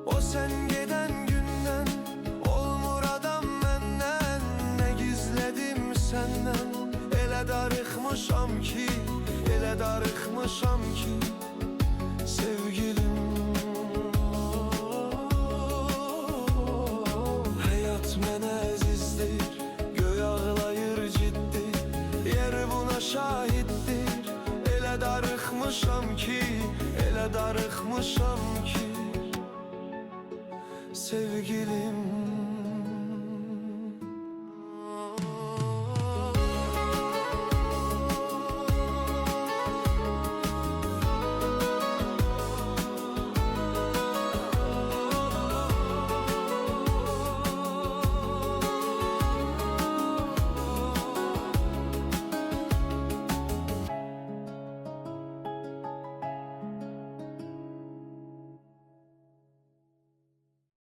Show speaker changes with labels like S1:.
S1: O sen giden günden olmur adam menden. Ne gizledim senden, elə darıxmışam ki, elə darıxmışam ki sevgilim. Həyat mənə əzizdir, göy ağlayır ciddi, yer buna şahiddir. Elə darıxmışam ki, elə darıxmışam ki sevgilim.